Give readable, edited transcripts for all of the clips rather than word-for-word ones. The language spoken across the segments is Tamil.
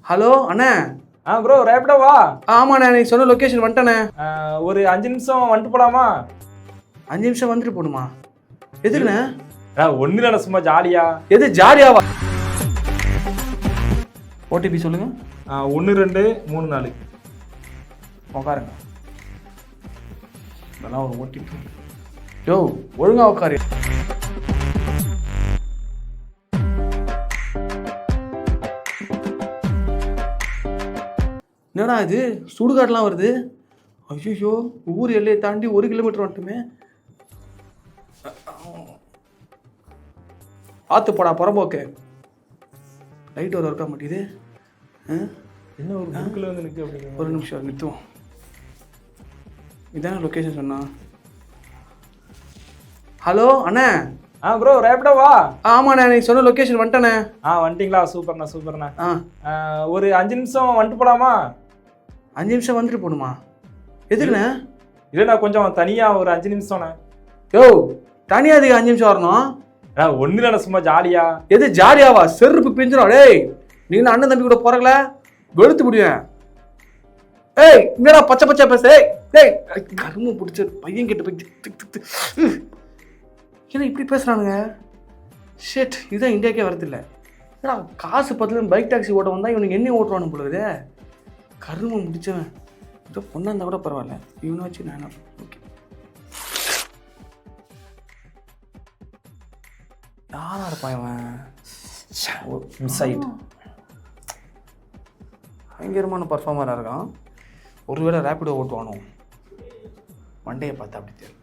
ஹலோ அண்ணே. ப்ரோ ரேப்பிடா வா. ஆமாண்ணே, நீ சொன்ன லொக்கேஷன் வந்துட்டேண்ணே. ஒரு 5 நிமிஷம் வந்துட்டு போலாமா? 5 நிமிஷம் வந்துட்டு போகணுமா? எதுக்குண்ணே? ஒன்றும் இல்லைண்ணா, சும்மா ஜாலியா. எது ஜாலியாவா? ஓடிபி சொல்லுங்க. 1 2 3 4. உட்காருங்க. இதெல்லாம் ஒரு ஓடிபி. யோ ஒழுங்கா உட்காரு. என்னடா இது சுடுகாடெலாம் வருது? ஐயோ, ஊர் எல்லையை தாண்டி 1 கிலோமீட்டர் வந்துட்டுமே. பார்த்து போடா புறம்போக்கு. லைட் ஒரு இருக்க மாட்டேது. என்ன ஒரு புக்கில் வந்து நிற்கு அப்படிங்க. ஒரு நிமிஷம் நிறுத்துவோம். இதான லொக்கேஷன் சொன்னா? ஹலோ அண்ணே. ப்ரோ ரேப்பிடா வா. ஆமாண்ணே, நீ சொன்ன லொக்கேஷன் வந்துட்டேண்ணே. வந்துட்டீங்களா? சூப்பர்ண்ணா. ஒரு 5 நிமிஷம் வந்துட்டு போலாமா? 5 நிமிஷம் வந்துட்டு போகணுமா? எதுக்குண்ணே? இல்லைண்ணா, கொஞ்சம் தனியாக ஒரு 5 நிமிஷம்ண்ணே. யோ தனியாக அதுக்கு 5 நிமிஷம் வரணும்? ஒன்றும் இல்லைண்ணா, சும்மா ஜாலியா. எது ஜாலியாவா? செருப்பு பிஞ்சிடும். டேய் நீங்க அண்ணன் தம்பி கூட போறக்கல வெளுத்து முடியும். ஏய் இங்கடா பச்சை பச்சை பேச. டேய் கரும பிடிச்ச பையன் கிட்ட போய் ஏன்னா இப்படி பேசுறானுங்க. ஷிட், இதுதான் இந்தியாக்கே வரதில்ல. ஏன்னா காசு பத்துல பைக் டாக்ஸி ஓட்ட வந்தா இவனுக்கு என்ன ஓட்டுவானு போலுது. கரும முடிச்சவன். ஏதோ பொண்ணா இருந்தா கூட பரவாயில்ல, இவனை வச்சு நான் ஓகே. யாரா இருப்பான் இவன்? மிஸ் ஆயிட்டு. பயங்கரமான பர்ஃபார்மராக இருக்கான். ஒருவேளை ரேப்பிடோ ஓட்டுவானோ? மண்டையை பார்த்தா அப்படி தெரியும்.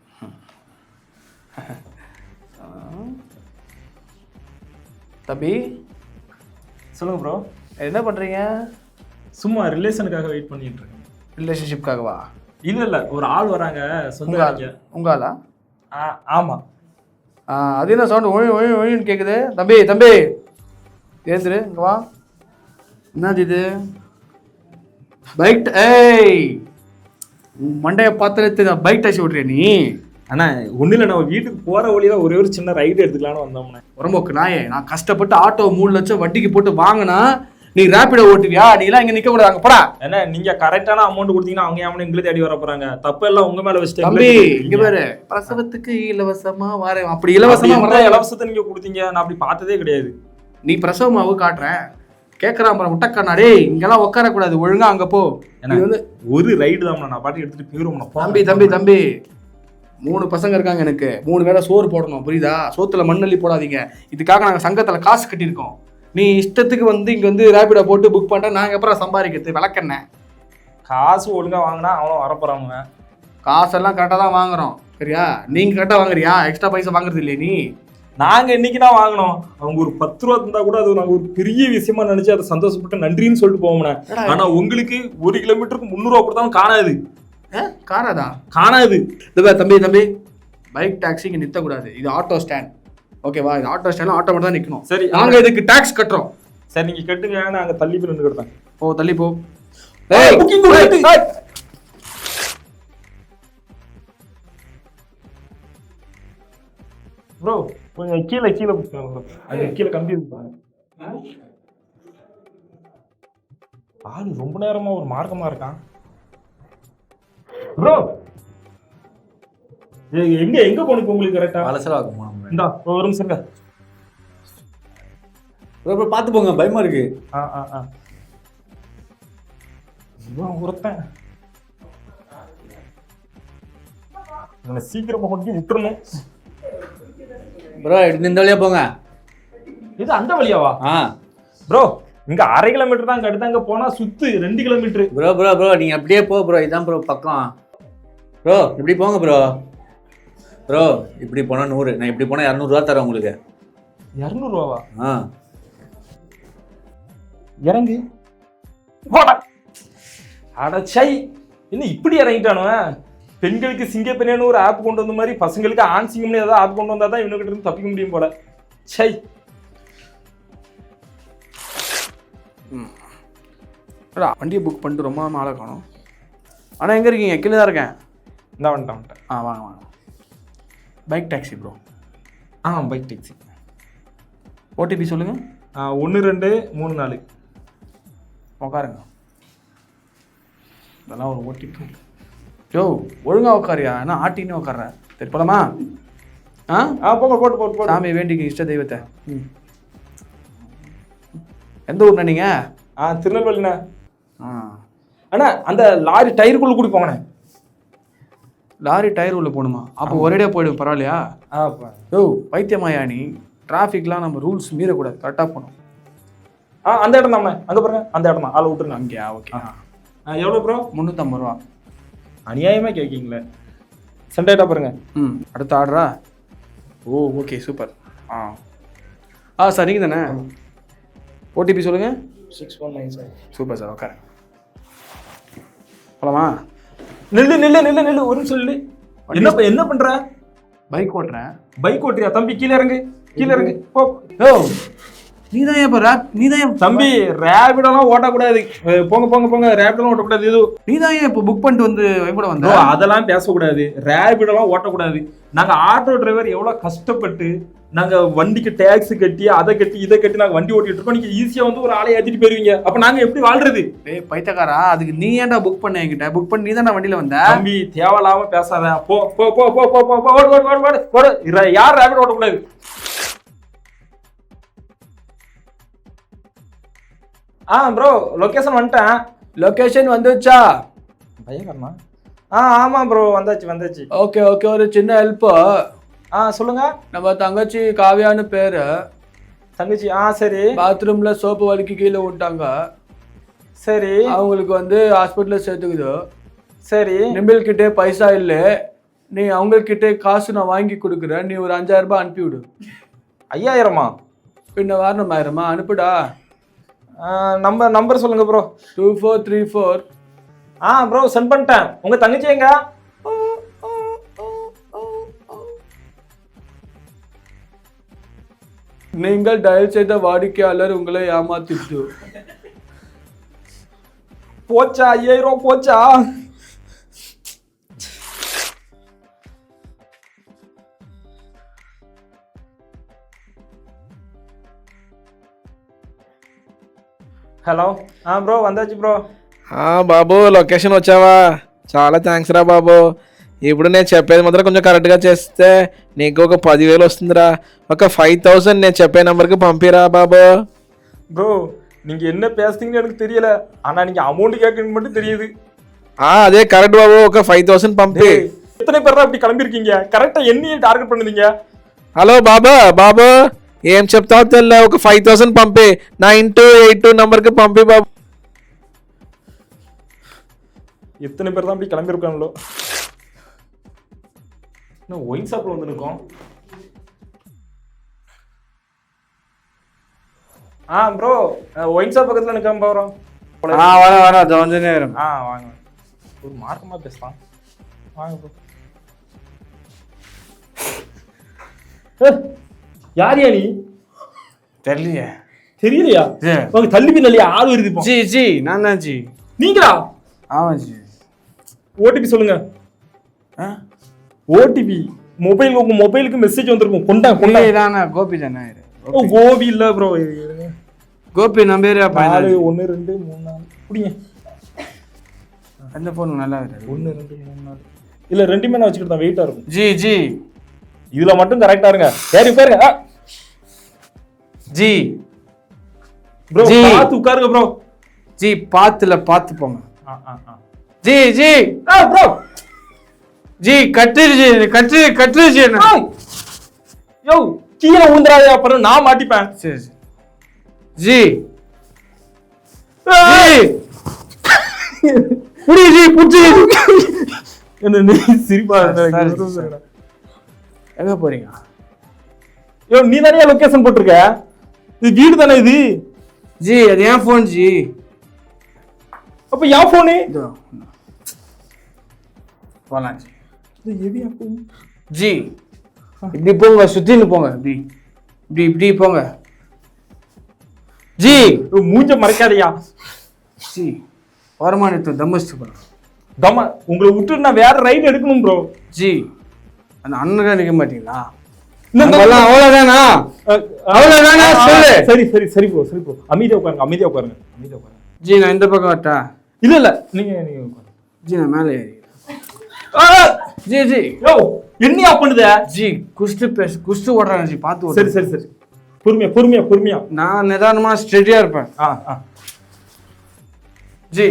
தம்பி சொல்லுங்க ப்ரோ. என்ன பண்ணுறீங்க? சும்மா ரிலேஷனுக்காக வெயிட் பண்ணிட்டு இருக்கேன். ரிலேஷன்ஷிப்காகவா? இல்லை, ஒரு ஆள் வராங்க. உங்க ஆளா? ஆமாம். அது என்ன சவுண்டு ஒழின்னு கேட்குது? தம்பி பேசுரு, இங்கே வா. என்னது இது? பைக் ஏய் மண்டையை பார்த்துட்டு பைக் டாக்ஸி ஓட்டுறியா நீ? அண்ணா ஒன்றும் இல்லை, நம்ம வீட்டுக்கு போகிற வழியில் ஒரே ஒரு சின்ன ரைடு எடுத்துக்கலான்னு வந்தோம்ண்ணே. உரம்போக்கு நாயே, நான் கஷ்டப்பட்டு ஆட்டோ 3 லட்சம் வட்டிக்கு போட்டு வாங்கினா நீ ரேப்பிடோ ஓட்டுவியா? நீ எல்லாம் இங்கே நிற்க கூடாது, அங்கே போடா. ஏன்னா நீங்கள் கரெக்டான அமௌண்ட் கொடுத்தீங்கன்னா அவங்க ஏன் எங்களை தேடி வர போகிறாங்க? தப்பு எல்லாம் உங்கள் மேலே வச்சுட்டு. தம்பி இங்கே பாரு, பிரசவத்துக்கு இலவசமா வரேன். அப்படி இலவசமா வர இலவசத்தை நீங்கள் கொடுத்தீங்க, நான் அப்படி பார்த்ததே கிடையாது. நீ பிரசவமாவு காட்டுறேன் கேட்கறான் முட்டைக்கானாடே. இங்கெல்லாம் உட்காரக்கூடாது, ஒழுங்கா அங்கே போ. வந்து ஒரு ரைடு தான் நான் பாட்டி எடுத்துட்டு போயிடுவோம். தம்பி 3 பசங்க இருக்காங்க எனக்கு. 3 வேளை சோறு போடணும், புரியுதா? சோத்துல மண்ணள்ளி போடாதீங்க. இதுக்காக நாங்கள் சங்கத்தில் காசு கட்டியிருக்கோம். நீ இஷ்டத்துக்கு வந்து இங்கே வந்து ரேபிடோ போட்டு புக் பண்ணிட்டா நாங்கள் அப்புறம் சம்பாதிக்கிறது விளக்கண்ண. காசு ஒழுங்காக வாங்கினா அவனும் வரப்போறாங்க. காசெல்லாம் கரெக்டாக தான் வாங்குறோம், சரியா? நீங்கள் கரெக்டாக வாங்குறியா? எக்ஸ்ட்ரா பைசா வாங்குறது இல்லையே நீ. நாங்கள் இன்னைக்கு தான் வாங்கினோம். அவங்க ஒரு 10 ரூபா தந்தா கூட அது நாங்கள் ஒரு பெரிய விஷயமா நினைச்சு அதை சந்தோஷப்பட்டு நன்றின்னு சொல்லிட்டு போவோம்ண்ணே. ஆனால் உங்களுக்கு 1 கிலோமீட்டருக்கு 300 ரூபா கொடுத்தாலும் காணாது. காணாது. தம்பி பைக் டாக்ஸி இங்கே நிறுத்தக்கூடாது. இது ஆட்டோ ஸ்டாண்ட், ஓகேவா? இது ஆட்டோ ஸ்டாண்ட், ஆட்டோ மட்டும் தான் நிற்கணும். சரி, நாங்கள் இதுக்கு டாக்ஸ் கட்டுறோம். சரி நீங்கள் கட்டுங்க, நாங்கள் தள்ளி போய் நின்று கிடப்பேன். ஓ தள்ளி போ. ப்ரோ கொஞ்சம் கீழே கீழே கம்பி இருப்பாங்க. ஆளு ரொம்ப நேரமா ஒரு மார்க்கமா இருக்கான். ப்ரோ எங்க போனுக்கு உங்களுக்கு கரெக்டா? வலசலாகுமா? இந்தா ஒரு நிமிஷம் ப்ரோ பார்த்து போங்க, பயமா இருக்கு. ஒருத்தன் சீக்கிரமா கொண்டு விட்டுறணும். ப்ரோ இந்த வழியா போங்க. இது அந்த வழியாவா? ப்ரோ இங்க 1/2 கிலோமீட்டர் தான் அடுத்து, அங்க போனா சுத்து 2 கிலோமீட்டர். ப்ரோ நீங்க அப்படியே போ ப்ரோ. இதான் ப்ரோ பக்கம். ப்ரோ இப்படி போங்க ப்ரோ இப்படி போனா 100. நான் இப்படி போனா 200 ரூபா தரேன் உங்களுக்கு. 200 ரூபாவா? இறங்கு போடா. அடச்சை, இன்னும் இப்படி இறங்கிட்டானுவன். பெண்களுக்கு சிங்கப்பெண்ணு ஒரு ஆப் கொண்டு வந்த மாதிரி பசங்களுக்கு ஆண் சிங்கம்னு ஏதாவது ஆப் கொண்டு வந்தா தான் இவனுக்கிட்ட இருந்து தப்பிக்க முடியும் போல. சை. வண்டியை புக் பண்ணிட்டு ரொம்ப நாளாக காணும். ஆனால் எங்கே இருக்கீங்க? கீழே தான் இருக்கேன். இந்த வந்துட்டேன். வாங்க. Bike taxi bro. Bike taxi. OTP சொல்லுங்கள். 1 2 3 4. உட்காருங்க. இதெல்லாம் ஒரு ஓடிபி. யோ ஒழுங்கா உட்காரியா? ஏன்னா ஆட்டின்னு உட்கார்ற. சரி போலாமா? போங்க போட்டு சாமி வேண்டிக்கு இஷ்ட தெய்வத்தை. எந்த ஊர்ண்ணா நீங்க? திருநெல்வேலிண்ணா. அண்ணா அந்த லாரி டயருக்குள்ள கூடி போங்கண்ணே. லாரி டயர் உள்ள போகணுமா? அப்போ ஒரேடியா போயிடும், பரவாயில்லையா? யோ பைத்தியமாயா நீ? டிராஃபிக்லாம் நம்ம ரூல்ஸ் மீறக்கூடாது, கரெக்டாக போகணும். அந்த இடம் தான் அங்கே பாருங்க, அந்த இடம் தான். ஆள் விட்டுருங்க. அங்கேயா? ஓகே. எவ்வளோ ப்ரோ? 350 ரூபா. அநியாயமாக கேட்கிங்களே. சென்டாயிட்டா பாருங்க. அடுத்த ஆர்டரா? ஓ ஓகே சூப்பர். சார் நீங்கள் தானே? ஓடிபி சொல்லுங்கள். 6197 சார். சூப்பர் சார், உட்காரு. போலாமா? நில்லு ஒரு நிமிஷம் நில்லு. என்ன பண்ற? பைக் ஓட்டுறேன். பைக் ஓட்டுறியா தம்பி? கீழே இறங்கு போ. நீதான் இப்ப நீதான் தம்பி ரேபிடோலாம் ஓட்டக்கூடாது. போங்க ரேபிடோலாம் ஓட்டக்கூடாது. இது நீதான் இப்ப புக் பண்ணிட்டு வந்து கூட வந்தோ? அதெல்லாம் பேசக்கூடாது. ரேபிடோலாம் ஓட்டக்கூடாது. நாங்க ஆட்டோ டிரைவர் எவ்வளவு கஷ்டப்பட்டு நாங்க வண்டிக்கு டேக்ஸ் கட்டி அதை கட்டி இதை கட்டி நாங்க வண்டி ஓட்டிட்டு இருக்கோம். நீங்க ஈஸியா வந்து ஒரு ஆளை ஏத்திட்டு போயிருவீங்க. அப்ப நாங்க எப்படி வாழ்றது? பைத்தக்காரா, அதுக்கு நீ ஏன்டா புக் பண்ண? என்கிட்ட புக் பண்ணி நீ தானே வண்டியில வந்த. தம்பி தேவையில்லாம பேசாத. போ. யார் ரேபிட் ஓட்டக்கூடாது? ப்ரோ லொகேஷன் வந்துட்டேன். லொகேஷன் வந்துச்சா? பையன் ஆமா ப்ரோ, வந்தாச்சு. ஓகே ஒரு சின்ன ஹெல்ப். சொல்லுங்க. நம்ம தங்கச்சி காவியான்னு பேரு. தங்கச்சி சரி. பாத்ரூம்ல சோப்பு வலிக்கு கீழே விட்டாங்க. சரி. அவங்களுக்கு வந்து ஹாஸ்பிட்டல்ல சேர்த்துக்குது. சரி. நிம்பிள் கிட்டே பைசா இல்லை. நீ அவங்கக்கிட்டே காசு நான் வாங்கி கொடுக்குறேன். நீ ஒரு 5000 ரூபாய் அனுப்பி விடு. 5000? பின்ன வாரணம் 1000 அனுப்புடா. நம்பர் சொல்லுங்க ப்ரோ. 2434. ப்ரோ சென்ட் பண்ணிட்டேன். உங்க தங்கச்சி எங்க? நீங்கள் டயல் செய்த வாடிக்கையாளர் உங்களை ஏமாத்திட்டு. போச்சா? 5000 போச்சா? హలో బ్రో వందచ్చు బ్రో. బాబు లొకేషన్ వచ్చావా? చాలా థ్యాంక్స్ రా బాబు. ఇప్పుడు నేను చెప్పేది మాత్రం కొంచెం కరెక్ట్గా చేస్తే నీకు ఒక 10,000 వస్తుందిరా. ఒక 5,000 నేను చెప్పే నెంబర్కి పంపిరా బాబు. ப்ரோ நீங்க என்ன பேசுறீங்கன்னு எனக்கு தெரியல. ஆனா நீங்க அமௌண்ட் கேட்கணும் மட்டும் தெரியுது. అదే కరెక్ట్ బాబు. ఒక 5,000 పంపి. எத்தனை பேர் அப்படி கிளம்பி இருக்கீங்க? கரெக்டா என்னையும் டார்கெட் பண்ணுவீங்க. హలో బాబు ఏం చెప్తావు తెల్ల? ఒక 5,000 పంపి. 9282 నంబర్కి పంపి బాబు. எத்தனை பேர் தான் அப்படி கிளம்பி இருக்காங்களோ. இன்னும் ஒயின் ஷாப்ல வந்து நிற்கும். ப்ரோ ஒயின் ஷாப் பக்கத்துல நிற்காம போகிறோம். வர கொஞ்ச நேரம். வாங்க. ஒரு மார்க்கமா பேசலாம். வாங்க ப்ரோ. யார் நீ? தெரியலையா? உங்க தள்ளி பின்னாலே ஆள் வருது. ஜி நான் தான் ஜி. நீங்களா? ஆமா ஜி. ஓடிபி சொல்லுங்க. ஓடிபி உங்க மொபைலுக்கு மெசேஜ் வந்திருக்கும். கொண்டா தானே கோபி தானே? கோபி இல்ல ப்ரோ. கோபி நம்பர் 1 2 3 4 புடிங்க. அந்த போன் நல்லா இருக்கு. 1 2 3 4 இல்ல ரெண்டுமே நான் வச்சுக்கிட்டு தான் வெயிட்டா இருக்கும். ஜி இதுல மட்டும் கரெக்டா இருங்க. ஏறி உட்காருங்க. ஜி ப்ரோ பாத்து உட்காருங்க ப்ரோ. ஜி பாத்து போங்க. ஜி ப்ரோ ஜி கட்டு ஜி. யோ கீழே ஊந்துறாதே, அப்புறம் நான் மாட்டிப்பேன். சரி ஜி. புடி என்ன சிரிப்பா எங்க போறீங்க? யோ நீ தானே லொகேஷன் போட்டிருக்க? இது வீடு தானே இது? ஜி அது ஏன் போன் ஜி. அப்ப என் போனு போலாம் ஜி. இது எது என் போன்? ஜி இப்படி போங்க, சுத்தின்னு போங்க. இப்படி போங்க ஜி. மூஞ்ச மறைக்காதையா ஜி. வருமானத்தை தம்மஸ்து பண்ண உங்களை விட்டு நான் வேற ரைட் எடுக்கணும் ப்ரோ. ஜி அந்த அண்ணன் நிக்க மாட்டீங்களா? அவ்வளவுதானா? சொல்லு. சரி ப்ரோ. அமைதியா உட்காருங்க. ஜி நான் இந்த பக்கம் வரட்டா? இல்ல இல்ல நீங்க நீங்க உட்காருங்க. ஜி நான் மேலே ஏறி. ஆ, ஜி ஜி யோ என்னையா பண்ணுத? ஜி குஸ்து ஓடுறாங்க ஜி, பார்த்து சரி சரி சரி, பொறுமையா பொறுமையா பொறுமையா. நான் நிதானமா ஸ்டெடியா இருப்பேன். ஜி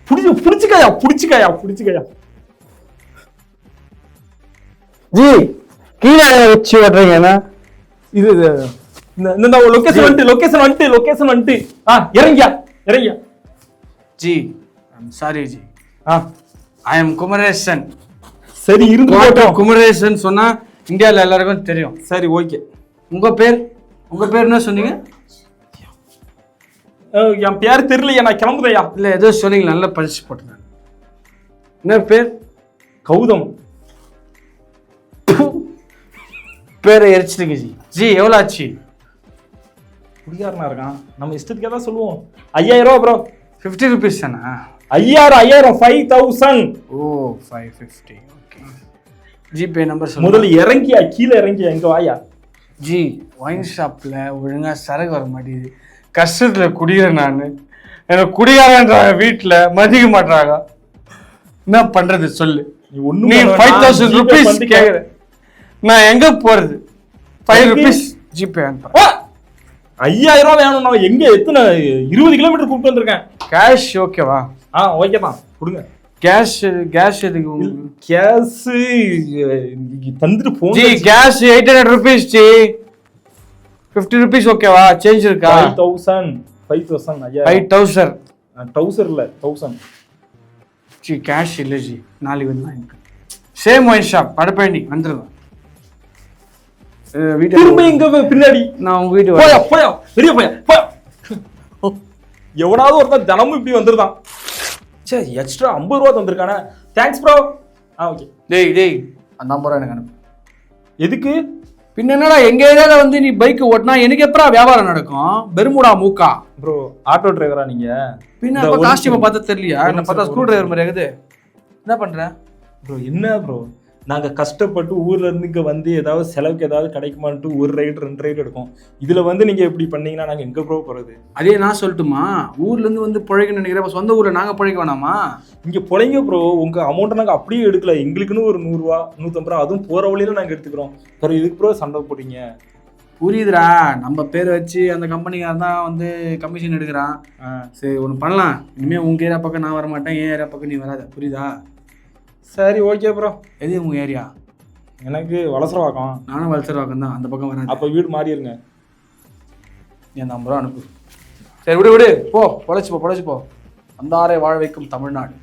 புடிச்சுக்காயா புடிச்சுக்காயா புடிச்சுக்காயா. ஜி கீழே வச்சு ஓடுறீங்கன்னா இது இந்த லொகேஷன் வந்துட்டு இறங்கியா இறங்கியா. Ji I'm sorry ji, I am Kumaresan. சரி இருந்து போட்டோம். குமரேசன் சொன்னா இந்தியாவில் எல்லாருக்கும் தெரியும். சரி ஓகே. உங்க பேர் என்ன சொன்னீங்க? என் பேர் தெரியலையா, நான் கிளம்புதையா. இல்ல ஏதோ சொன்னீங்க, நல்லா படிச்சு போட்டேன். என்ன பேர்? கௌதம். பேரை எரிச்சிட்டீங்க ஜி. ஜி எவ்வளோ ஆச்சு? குடிகாரனா இருக்கான், நம்ம இஷ்டத்துக்கே தான் சொல்லுவோம். 5000 ரூபா ப்ரோ. 50 rupees தானா? 5000 5000. ஓ 550. ஓகே. ஜிபே நம்பர் சொல்லுங்க. முதல்ல இறங்கியா, கீழே இறங்கியா, இங்க வாயா. ஜி ஒயின் ஷாப்ல ஒழுங்கா சரக்கு வர மாட்டேங்குது, கஷ்டத்துல குடிக்கிறேன் நான். எனக்கு குடிகாரன்றாங்க, வீட்டுல மதிக்க மாட்டாங்க, என்ன பண்றது சொல்லு. நீ 5000 rupees கேக்குற, நான் எங்க போறது? 5 rupees ஜிபே அனுப்புறேன். 5000 ரூபா வேணும். நான் எங்க எத்தனை 20 கிலோமீட்டர் கூப்பிட்டு வந்திருக்கேன். கேஷ் ஓகேவா? ஓகே தான், கொடுங்க. கேஷ் எதுக்கு உங்களுக்கு? கேஷ் தந்துட்டு போ. G cash 800 rupees G. 50 rupees ஓகேவா? சேஞ்ச் இருக்கா? 5000 5000 1000 இல்ல 1000 ஜி. கேஷ் இல்ல ஜி, நாளைக்கு வந்து வாங்கிக்கிறேன். சேம் ஒயின் ஷாப் படப்பேண்டி வந்துருவேன். திரும்ப இங்க பின்னாடி நான் உங்க வீட்டு போயா போயா பெரிய போயா போயா. எவனாவது ஒருத்தன் தினமும் இப்படி வந்துருதான். சரி எக்ஸ்ட்ரா 50 ரூபா தந்திருக்கானே. Thanks bro. ஓகே. டேய் அந்த நம்பரை எனக்கு அனுப்பு. எதுக்கு? பின்ன என்னடா எங்க ஏரியால வந்து நீ பைக் ஓட்டினா எனக்கு எப்படா வியாபாரம் நடக்கும்? Bermuda மூக்கா bro. ஆட்டோ டிரைவரா நீங்க? பின்ன அப்ப காஸ்டியூமை பார்த்தா தெரியலையா? என்ன பார்த்தா ஸ்க்ரூ டிரைவர் மாதிரி ஆகுது. என்ன பண்ற ப்ரோ? என்ன ப்ரோ, நாங்கள் கஷ்டப்பட்டு ஊர்ல இருந்து இங்கே வந்து ஏதாவது செலவுக்கு ஏதாவது கிடைக்குமான்ட்டு ஒரு ரைடு 2 ரைடு எடுக்கும். இதுல வந்து நீங்க எப்படி பண்ணீங்கன்னா நாங்கள் எங்க ப்ரோ போறது? அதே நான் சொல்லட்டுமா, ஊர்ல இருந்து வந்து பிழைக்கணும்னு நினைக்கிறப்ப சொந்த ஊர்ல நாங்க பிழைக்க வேணாமா? இங்க பிழைங்க ப்ரோ. உங்க அமௌண்ட்டை நாங்கள் அப்படியே எடுக்கல, எங்களுக்குன்னு ஒரு 100 ரூபா 150 ரூபா அதுவும் போற வழியில நாங்கள் எடுத்துக்கிறோம். ப்ரோ இதுக்கு ப்ரோ சண்டை போட்டீங்க? புரியுதுடா, நம்ம பேரை வச்சு அந்த கம்பெனிக்கார தான் வந்து கமிஷன் எடுக்கிறான். சரி ஒன்று பண்ணலாம், இனிமேல் உங்க ஏரியா பக்கம் நான் வர மாட்டேன், என் ஏரியா பக்கம் நீ வராத, புரியுதா? சரி ஓகே ப்ரோ. எது உங்க ஏரியா? எனக்கு வலசரவாக்கம். நானும் வலசரவாக்கம் தான், அந்த பக்கம் வராது. அப்போ வீடு மாறிடுங்க. என் நம்பரும் அனுப்பு. சரி விடு போ, பொழைச்சு போ. அந்த ஆரை வாழ வைக்கும் தமிழ்நாடு.